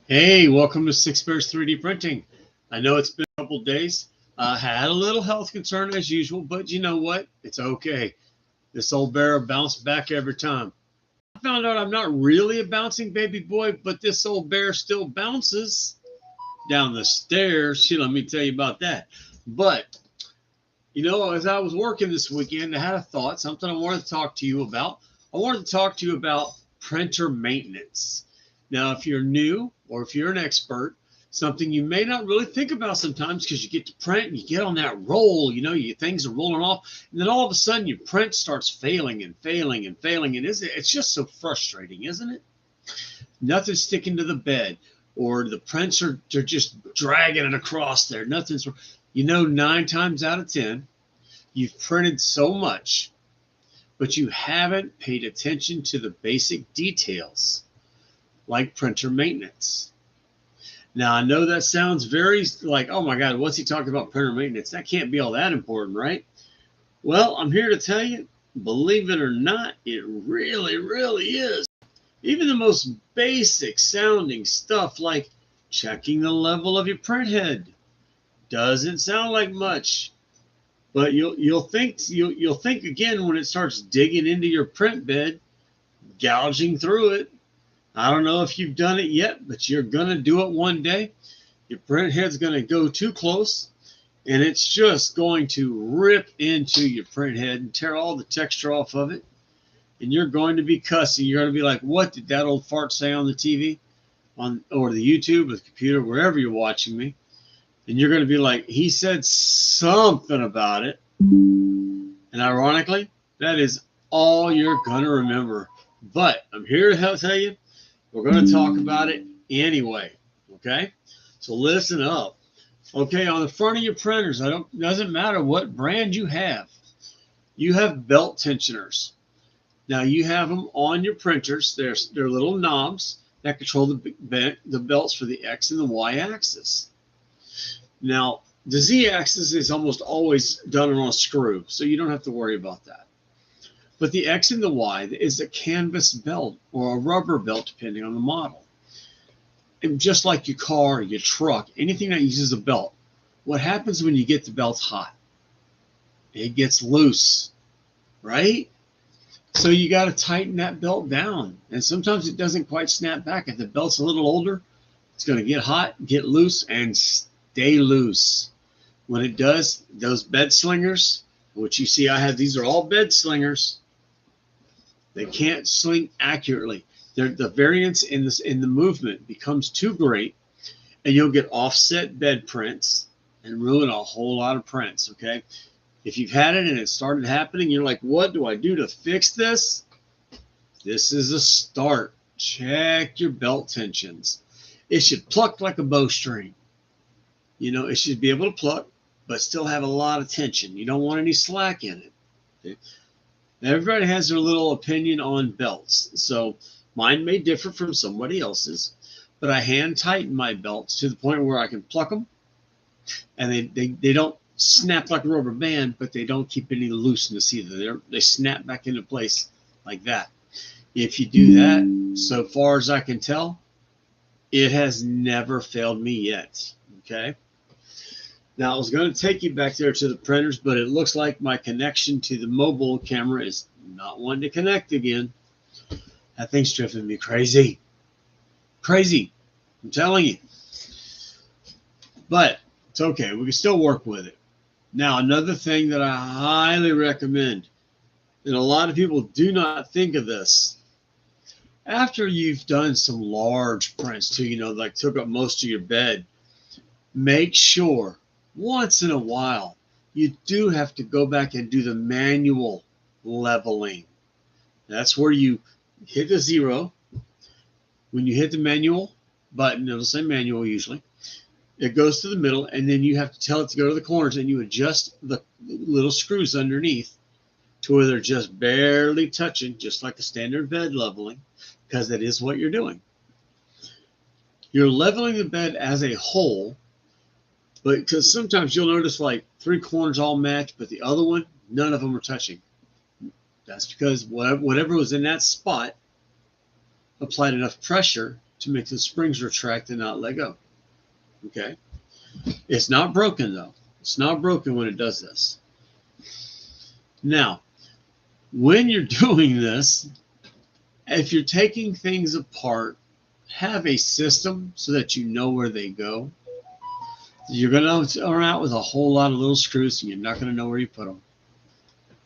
Hey, welcome to Six Bears 3D Printing. I know it's been a couple days. Had a little health concern as usual, but you know what? It's okay. This old bear bounced back every time. I found out I'm not really a bouncing baby boy, but this old bear still bounces down the stairs. Shit, let me tell you about that. But, as I was working this weekend, I had a thought, something I wanted to talk to you about. I wanted to talk to you about printer maintenance. Now, if you're new or if you're an expert, something you may not really think about sometimes because you get to print and you get on that roll, things are rolling off, and then all of a sudden your print starts failing and failing and failing. And it's just so frustrating, isn't it? Nothing's sticking to the bed, or the prints are they're just dragging it across there. Nothing's, 9 times out of 10, you've printed so much, but you haven't paid attention to the basic details like printer maintenance. Now, I know that sounds very like, oh my God, what's he talking about printer maintenance? That can't be all that important, right? Well, I'm here to tell you, believe it or not, it really, really is. Even the most basic sounding stuff like checking the level of your print head doesn't sound like much, but you'll think again when it starts digging into your print bed, gouging through it. I don't know if you've done it yet, but you're going to do it one day. Your print head's going to go too close, and it's just going to rip into your print head and tear all the texture off of it. And you're going to be cussing. You're going to be like, what did that old fart say on the TV, or the YouTube, or the computer, wherever you're watching me? And you're going to be like, he said something about it. And ironically, that is all you're going to remember. But I'm here to tell you, we're going to talk about it anyway, okay? So listen up. Okay, on the front of your printers, doesn't matter what brand you have belt tensioners. Now you have them on your printers. They're little knobs that control the belts for the X and the Y axis. Now the Z axis is almost always done on a screw, so you don't have to worry about that. But the X and the Y is a canvas belt or a rubber belt, depending on the model. And just like your car, your truck, anything that uses a belt, what happens when you get the belt hot? It gets loose, right? So you got to tighten that belt down. And sometimes it doesn't quite snap back. If the belt's a little older, it's going to get hot, get loose, and stay loose. When it does, those bed slingers, which you see I have, these are all bed slingers. They can't sling accurately. The variance in the movement becomes too great, and you'll get offset bed prints and ruin a whole lot of prints, okay? If you've had it and it started happening, you're like, what do I do to fix this? This is a start. Check your belt tensions. It should pluck like a bowstring. It should be able to pluck, but still have a lot of tension. You don't want any slack in it. Okay? Everybody has their little opinion on belts. So mine may differ from somebody else's, but I hand tighten my belts to the point where I can pluck them, and they don't snap like a rubber band, but they don't keep any looseness either. They snap back into place like that. If you do that, so far as I can tell, it has never failed me yet. Okay. Now, I was going to take you back there to the printers, but it looks like my connection to the mobile camera is not wanting to connect again. That thing's driving me crazy. Crazy. I'm telling you. But it's okay. We can still work with it. Now, another thing that I highly recommend, and a lot of people do not think of this, after you've done some large prints too, like took up most of your bed, make sure once in a while you do have to go back and do the manual leveling. That's where you hit the 0. When you hit the manual button, it'll say manual usually. It goes to the middle, and then you have to tell it to go to the corners, and you adjust the little screws underneath to where they're just barely touching, just like a standard bed leveling, because that is what you're doing. You're leveling the bed as a whole, but because sometimes you'll notice like 3 corners all match, but the other one, none of them are touching. That's because whatever was in that spot applied enough pressure to make the springs retract and not let go. Okay. It's not broken though. It's not broken when it does this. Now, when you're doing this, if you're taking things apart, have a system so that you know where they go. You're going to run out with a whole lot of little screws and you're not going to know where you put them.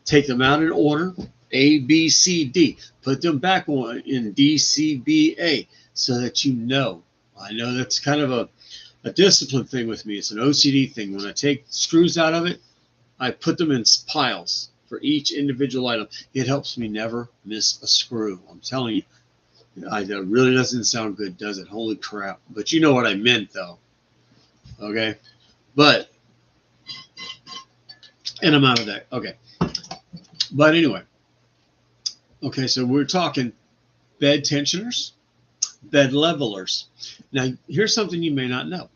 Take them out in order, A, B, C, D. Put them back in D, C, B, A, so that you know. I know that's kind of a discipline thing with me. It's an OCD thing. When I take screws out of it, I put them in piles for each individual item. It helps me never miss a screw. I'm telling you, that really doesn't sound good, does it? Holy crap. But you know what I meant, though. Okay? But, and I'm out of that. Okay. But anyway. Okay, so we're talking bed tensioners, bed levelers. Now, here's something you may not know.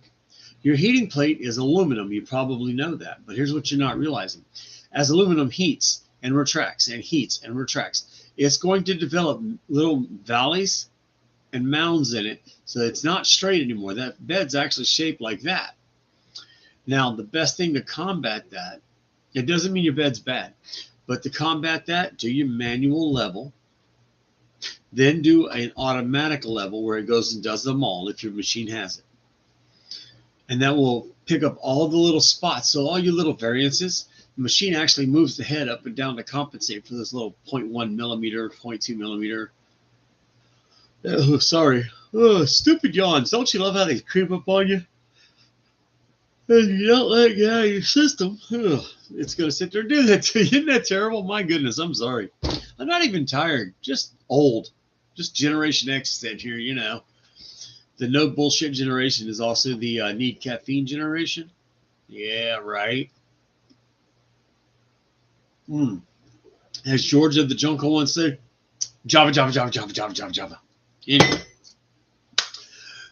Your heating plate is aluminum. You probably know that. But here's what you're not realizing. As aluminum heats and retracts and heats and retracts, it's going to develop little valleys and mounds in it, so it's not straight anymore. That bed's actually shaped like that. Now, the best thing to combat that, it doesn't mean your bed's bad, but to combat that, do your manual level, then do an automatic level where it goes and does them all if your machine has it. And that will pick up all the little spots. So all your little variances, the machine actually moves the head up and down to compensate for this little 0.1 millimeter, 0.2 millimeter. Oh, sorry. Oh, stupid yawns. Don't you love how they creep up on you? And you don't let it get out of your system. Oh, it's going to sit there and do that to you. Isn't that terrible? My goodness, I'm sorry. I'm not even tired. Just old. Just Generation X said here, you know. The no bullshit generation is also the need caffeine generation. Yeah, right. As George of the Jungle once said, Java, Java, Java, Java, Java, Java, Java. Anyway.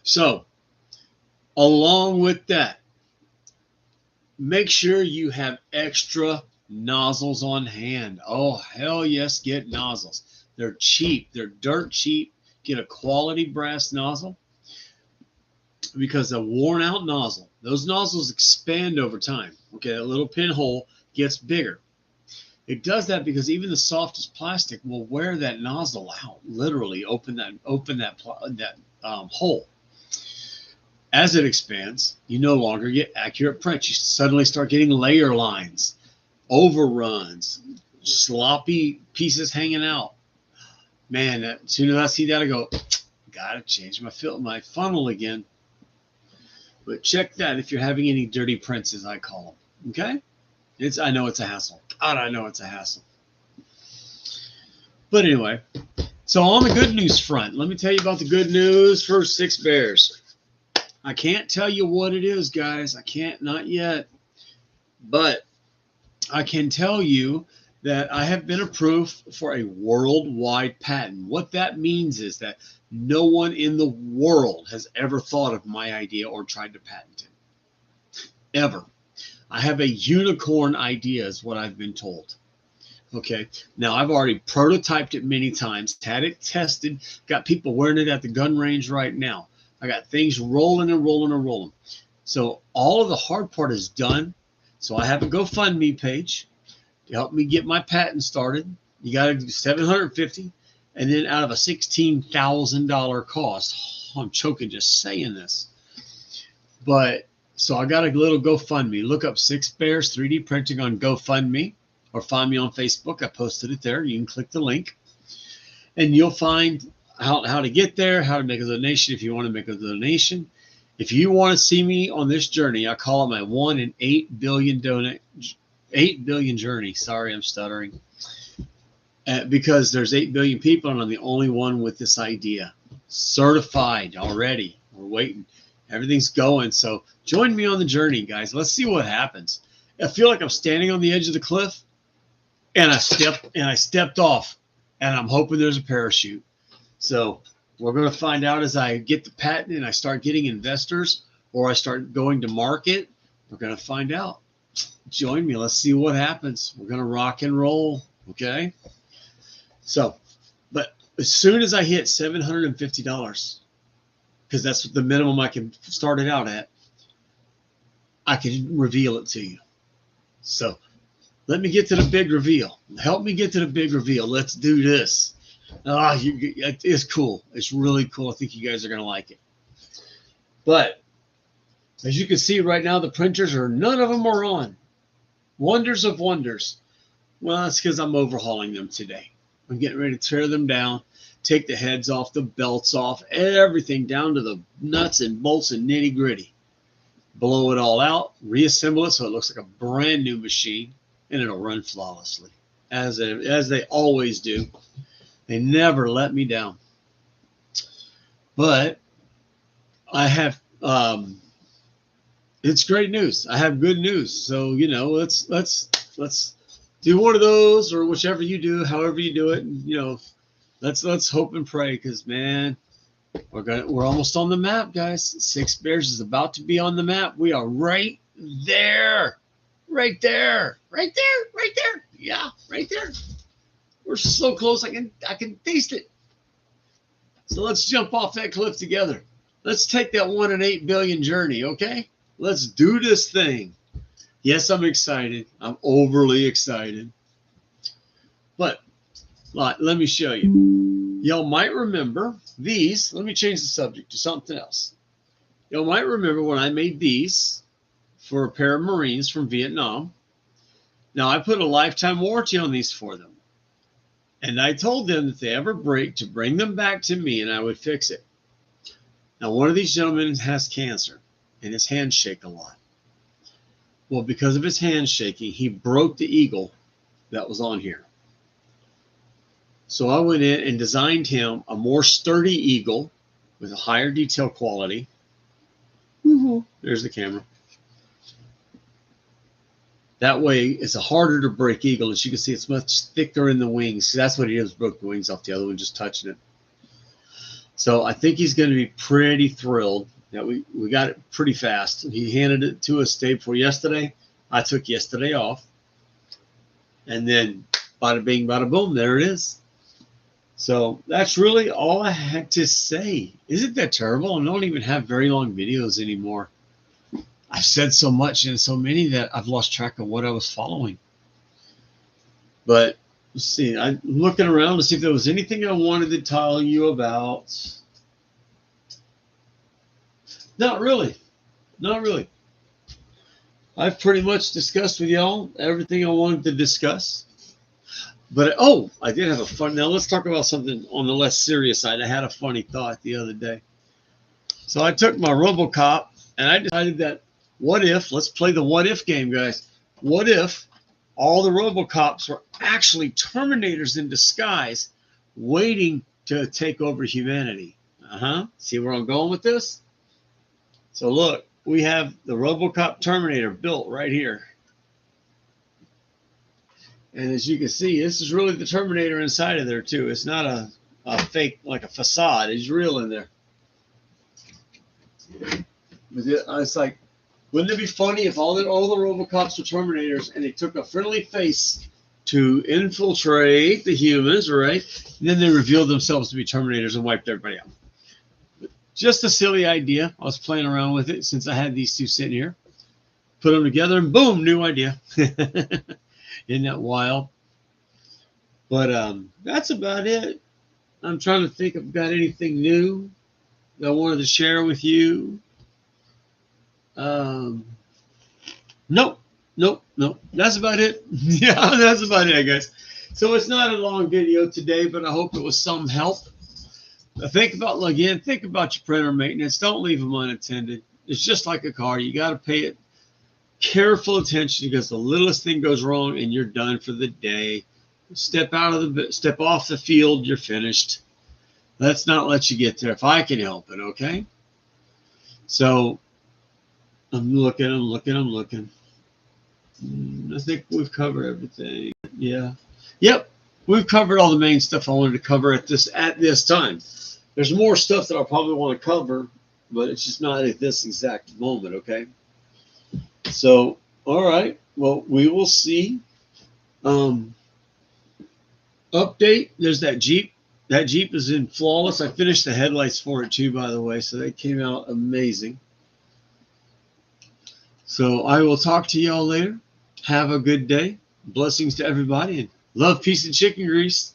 So, along with that, make sure you have extra nozzles on hand. Oh, hell yes, get nozzles. They're cheap. They're dirt cheap. Get a quality brass nozzle, because a worn out nozzle, those nozzles expand over time. Okay, that little pinhole gets bigger. It does that because even the softest plastic will wear that nozzle out, literally open that hole. As it expands, you no longer get accurate prints. You suddenly start getting layer lines, overruns, sloppy pieces hanging out. Man, as soon as I see that, I go, gotta change my funnel again. But check that if you're having any dirty prints, as I call them. Okay? I know it's a hassle. God, I know it's a hassle. But anyway, so on the good news front, let me tell you about the good news for Six Bears. I can't tell you what it is, guys. I can't, not yet. But I can tell you that I have been approved for a worldwide patent. What that means is that no one in the world has ever thought of my idea or tried to patent it. Ever. I have a unicorn idea is what I've been told. Okay. Now, I've already prototyped it many times, had it tested, got people wearing it at the gun range right now. I got things rolling and rolling and rolling. So all of the hard part is done. So I have a GoFundMe page to help me get my patent started. You got to do $750, and then out of a $16,000 cost. Oh, I'm choking just saying this. But so I got a little GoFundMe. Look up Six Bears 3D Printing on GoFundMe, or find me on Facebook. I posted it there. You can click the link, and you'll find how to get there, how to make a donation if you want to make a donation. If you want to see me on this journey, I call it my 1 in 8 billion 8 billion journey. Sorry, I'm stuttering. Because there's 8 billion people, and I'm the only one with this idea. Certified already. We're waiting. Everything's going. So join me on the journey, guys. Let's see what happens. I feel like I'm standing on the edge of the cliff, and I stepped off, and I'm hoping there's a parachute. So we're going to find out as I get the patent and I start getting investors, or I start going to market. We're going to find out. Join me. Let's see what happens. We're going to rock and roll. Okay. So, but as soon as I hit $750, because that's the minimum I can start it out at, I can reveal it to you. So let me get to the big reveal. Help me get to the big reveal. Let's do this. It's cool. It's really cool. I think you guys are going to like it. But as you can see right now, the printers none of them are on. Wonders of wonders. Well, that's because I'm overhauling them today. I'm getting ready to tear them down, take the heads off, the belts off, everything down to the nuts and bolts and nitty gritty. Blow it all out, reassemble it so it looks like a brand new machine, and it'll run flawlessly, as they always do. They never let me down. But I have, it's great news. I have good news. So, let's do one of those, or whichever you do, however you do it. And, let's hope and pray, because man, we're almost on the map, guys. Six Bears is about to be on the map. We are right there. Right there. Right there. Right there. Yeah, right there. We're so close. I can taste it. So let's jump off that cliff together. Let's take that 1 in 8 billion journey, okay? Let's do this thing. Yes, I'm excited. I'm overly excited. But let me show you. Y'all might remember these. Let me change the subject to something else. Y'all might remember when I made these for a pair of Marines from Vietnam. Now, I put a lifetime warranty on these for them. And I told them that if they ever break, to bring them back to me and I would fix it. Now, one of these gentlemen has cancer and his hands shake a lot. Well, because of his hands shaking, he broke the eagle that was on here. So I went in and designed him a more sturdy eagle with a higher detail quality. There's the camera. That way, it's a harder to break eagle. As you can see, it's much thicker in the wings. See, that's what he is, broke the wings off the other one, just touching it. So I think he's going to be pretty thrilled that we got it pretty fast. He handed it to us day before yesterday. I took yesterday off. And then bada bing, bada boom, there it is. So that's really all I had to say. Isn't that terrible? I don't even have very long videos anymore. I've said so much and so many that I've lost track of what I was following. But let's see, I'm looking around to see if there was anything I wanted to tell you about. Not really. Not really. I've pretty much discussed with y'all everything I wanted to discuss. But, I did have a fun. Now, let's talk about something on the less serious side. I had a funny thought the other day. So I took my RoboCop and I decided that what if, let's play the what if game, guys. What if all the RoboCops were actually Terminators in disguise waiting to take over humanity? See where I'm going with this? So look, we have the RoboCop Terminator built right here. And as you can see, this is really the Terminator inside of there too. It's not a fake, like a facade. It's real in there. It's like, wouldn't it be funny if all the RoboCops were Terminators and they took a friendly face to infiltrate the humans, right? And then they revealed themselves to be Terminators and wiped everybody out. Just a silly idea. I was playing around with it since I had these two sitting here. Put them together and boom, new idea. Isn't that wild? But that's about it. I'm trying to think if I've got anything new that I wanted to share with you. Nope. That's about it. Yeah, that's about it, guys. So it's not a long video today, but I hope it was some help. Think about your printer maintenance. Don't leave them unattended. It's just like a car. You got to pay it careful attention, because the littlest thing goes wrong and you're done for the day. Step off the field, you're finished. Let's not let you get there if I can help it, okay? So I'm looking. I think we've covered everything. Yeah. Yep. We've covered all the main stuff I wanted to cover at this time. There's more stuff that I'll probably want to cover, but it's just not at this exact moment, okay? So, all right. Well, we will see. Update. There's that Jeep That Jeep is in flawless. I finished the headlights for it too, by the way, so they came out amazing. So I will talk to y'all later. Have a good day. Blessings to everybody, and love, peace, and chicken grease.